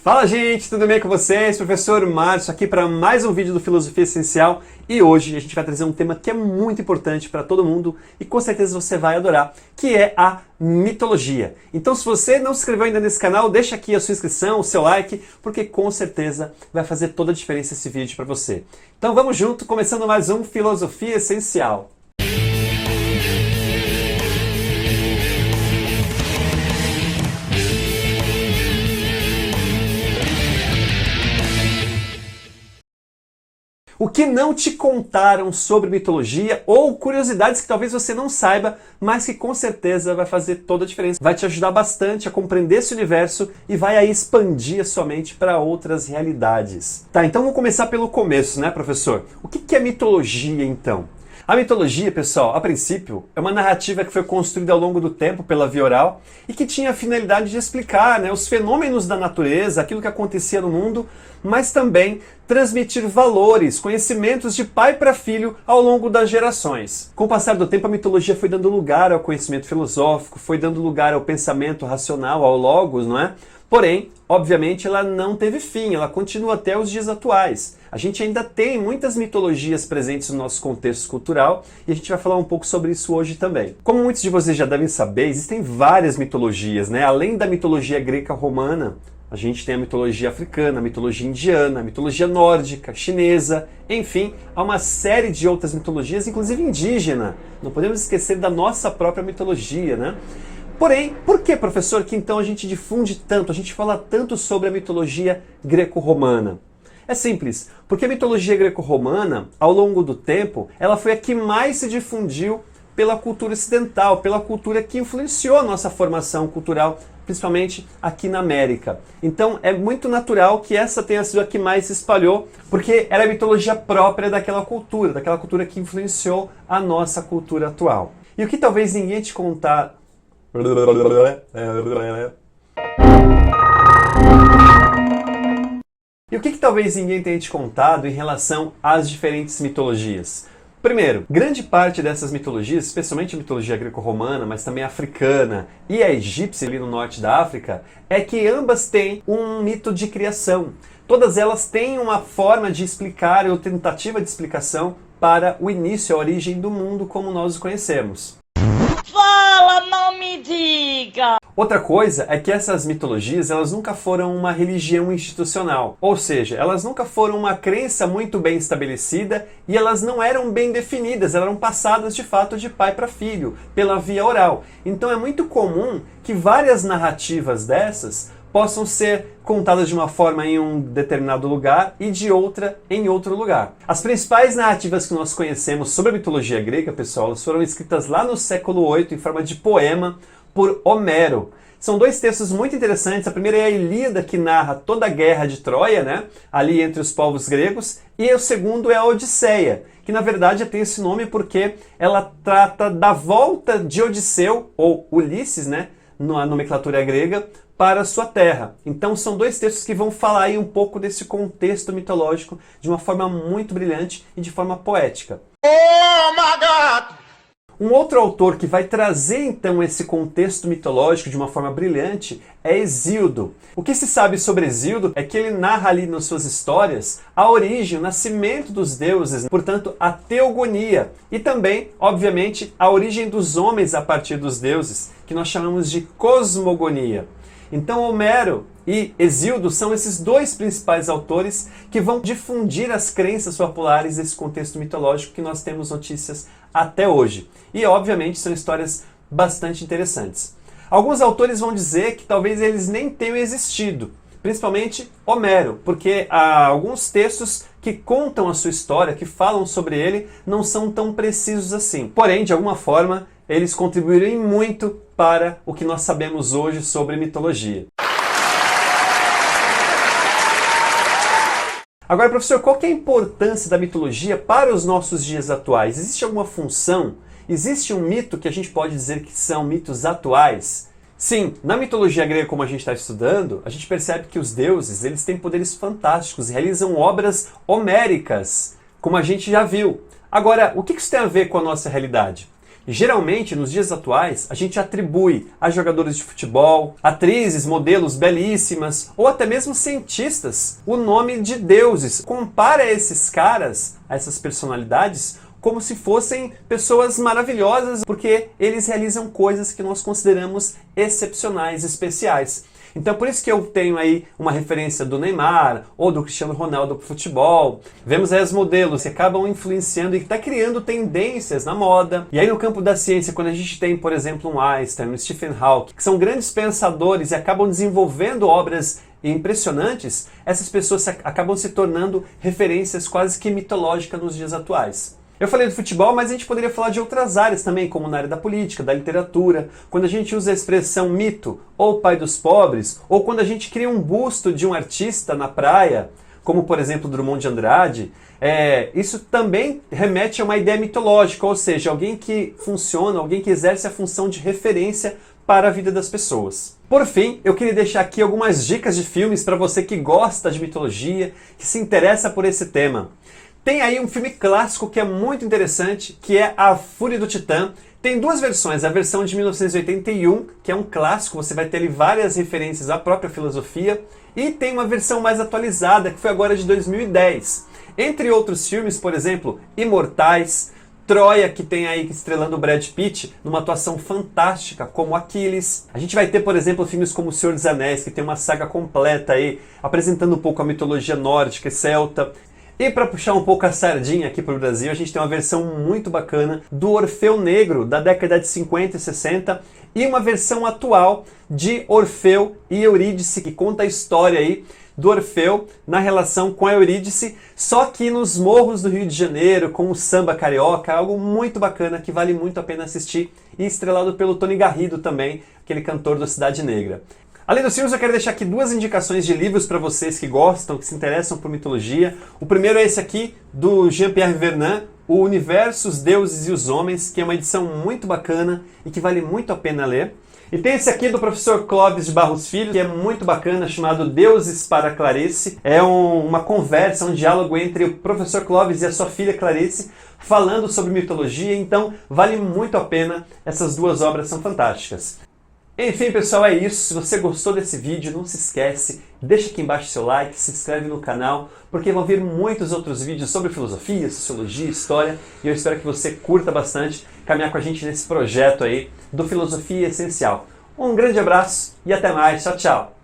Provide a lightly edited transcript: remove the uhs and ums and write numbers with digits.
Fala, gente, tudo bem com vocês? Professor Márcio aqui para mais um vídeo do Filosofia Essencial e hoje a gente vai trazer um tema que é muito importante para todo mundo e com certeza você vai adorar, que é a mitologia. Então, se você não se inscreveu ainda nesse canal, deixa aqui a sua inscrição, o seu like, porque com certeza vai fazer toda a diferença esse vídeo para você. Então vamos junto, começando mais um Filosofia Essencial. O que não te contaram sobre mitologia ou curiosidades que talvez você não saiba, mas que com certeza vai fazer toda a diferença. Vai te ajudar bastante a compreender esse universo e vai aí expandir a sua mente para outras realidades. Tá, então vamos começar pelo começo, né, professor? O que é mitologia, então? A mitologia, pessoal, a princípio, é uma narrativa que foi construída ao longo do tempo pela via oral e que tinha a finalidade de explicar, né, os fenômenos da natureza, aquilo que acontecia no mundo, mas também transmitir valores, conhecimentos de pai para filho ao longo das gerações. Com o passar do tempo, a mitologia foi dando lugar ao conhecimento filosófico, foi dando lugar ao pensamento racional, ao logos, não é? Porém, obviamente, ela não teve fim, ela continua até os dias atuais. A gente ainda tem muitas mitologias presentes no nosso contexto cultural e a gente vai falar um pouco sobre isso hoje também. Como muitos de vocês já devem saber, existem várias mitologias, né? Além da mitologia greca-romana, a gente tem a mitologia africana, a mitologia indiana, a mitologia nórdica, chinesa, enfim, há uma série de outras mitologias, inclusive indígena. Não podemos esquecer da nossa própria mitologia, né? Porém, por que, professor, que então a gente difunde tanto, a gente fala tanto sobre a mitologia greco-romana? É simples, porque a mitologia greco-romana, ao longo do tempo, ela foi a que mais se difundiu pela cultura ocidental, pela cultura que influenciou a nossa formação cultural, principalmente aqui na América. Então é muito natural que essa tenha sido a que mais se espalhou, porque era a mitologia própria daquela cultura que influenciou a nossa cultura atual. E o que talvez ninguém te contar... E o que talvez ninguém tenha te contado em relação às diferentes mitologias? Primeiro, grande parte dessas mitologias, especialmente a mitologia greco-romana, mas também a africana e a egípcia ali no norte da África, é que ambas têm um mito de criação. Todas elas têm uma forma de explicar ou tentativa de explicação para o início, a origem do mundo como nós o conhecemos. Fala, não me diga! Outra coisa é que essas mitologias elas nunca foram uma religião institucional, ou seja, elas nunca foram uma crença muito bem estabelecida e elas não eram bem definidas, elas eram passadas de fato de pai para filho, pela via oral. Então é muito comum que várias narrativas dessas possam ser contadas de uma forma em um determinado lugar e de outra em outro lugar. As principais narrativas que nós conhecemos sobre a mitologia grega, pessoal, elas foram escritas lá no século VIII em forma de poema por Homero. São dois textos muito interessantes. A primeira é a Ilíada, que narra toda a guerra de Troia, né, ali entre os povos gregos, e o segundo é a Odisseia, que na verdade tem esse nome porque ela trata da volta de Odisseu, ou Ulisses, né, na nomenclatura grega, para a sua terra. Então são dois textos que vão falar aí um pouco desse contexto mitológico de uma forma muito brilhante e de forma poética. Oh my God! Um outro autor que vai trazer então esse contexto mitológico de uma forma brilhante é Hesíodo. O que se sabe sobre Hesíodo é que ele narra ali nas suas histórias a origem, o nascimento dos deuses, portanto a teogonia, e também, obviamente, a origem dos homens a partir dos deuses, que nós chamamos de cosmogonia. Então Homero e Hesíodo são esses dois principais autores que vão difundir as crenças populares desse contexto mitológico que nós temos notícias até hoje. E obviamente são histórias bastante interessantes. Alguns autores vão dizer que talvez eles nem tenham existido, principalmente Homero, porque há alguns textos que contam a sua história, que falam sobre ele, não são tão precisos assim. Porém, de alguma forma, eles contribuíram muito para o que nós sabemos hoje sobre mitologia. Agora, professor, qual que é a importância da mitologia para os nossos dias atuais? Existe alguma função? Existe um mito que a gente pode dizer que são mitos atuais? Sim, na mitologia grega, como a gente está estudando, a gente percebe que os deuses eles têm poderes fantásticos, realizam obras homéricas, como a gente já viu. Agora, o que isso tem a ver com a nossa realidade? Geralmente, nos dias atuais, a gente atribui a jogadores de futebol, atrizes, modelos belíssimas ou até mesmo cientistas o nome de deuses. Compara esses caras, a essas personalidades, como se fossem pessoas maravilhosas, porque eles realizam coisas que nós consideramos excepcionais, especiais. Então por isso que eu tenho aí uma referência do Neymar ou do Cristiano Ronaldo pro futebol. Vemos aí os modelos que acabam influenciando e até criando tendências na moda. E aí no campo da ciência, quando a gente tem, por exemplo, um Einstein, um Stephen Hawking, que são grandes pensadores e acabam desenvolvendo obras impressionantes, essas pessoas acabam se tornando referências quase que mitológicas nos dias atuais. Eu falei do futebol, mas a gente poderia falar de outras áreas também, como na área da política, da literatura. Quando a gente usa a expressão mito, ou pai dos pobres, ou quando a gente cria um busto de um artista na praia, como por exemplo Drummond de Andrade, isso também remete a uma ideia mitológica, ou seja, alguém que funciona, alguém que exerce a função de referência para a vida das pessoas. Por fim, eu queria deixar aqui algumas dicas de filmes para você que gosta de mitologia, que se interessa por esse tema. Tem aí um filme clássico que é muito interessante, que é A Fúria do Titã. Tem duas versões, a versão de 1981, que é um clássico, você vai ter ali várias referências à própria filosofia, e tem uma versão mais atualizada, que foi agora de 2010. Entre outros filmes, por exemplo, Imortais, Troia, que tem aí estrelando o Brad Pitt, numa atuação fantástica, como Aquiles. A gente vai ter, por exemplo, filmes como O Senhor dos Anéis, que tem uma saga completa aí, apresentando um pouco a mitologia nórdica e celta. E para puxar um pouco a sardinha aqui para o Brasil, a gente tem uma versão muito bacana do Orfeu Negro, da década de 50 e 60, e uma versão atual de Orfeu e Eurídice, que conta a história aí do Orfeu na relação com a Eurídice, só que nos morros do Rio de Janeiro, com o samba carioca, algo muito bacana que vale muito a pena assistir, e estrelado pelo Tony Garrido também, aquele cantor do Cidade Negra. Além dos filmes, eu quero deixar aqui duas indicações de livros para vocês que gostam, que se interessam por mitologia. O primeiro é esse aqui, do Jean-Pierre Vernant, O Universo, os Deuses e os Homens, que é uma edição muito bacana e que vale muito a pena ler. E tem esse aqui do professor Clóvis de Barros Filho, que é muito bacana, chamado Deuses para Clarice. É uma conversa, um diálogo entre o professor Clóvis e a sua filha Clarice, falando sobre mitologia, então vale muito a pena, essas duas obras são fantásticas. Enfim, pessoal, é isso. Se você gostou desse vídeo, não se esquece, deixa aqui embaixo seu like, se inscreve no canal, porque vão vir muitos outros vídeos sobre filosofia, sociologia, história, e eu espero que você curta bastante caminhar com a gente nesse projeto aí do Filosofia Essencial. Um grande abraço e até mais. Tchau, tchau!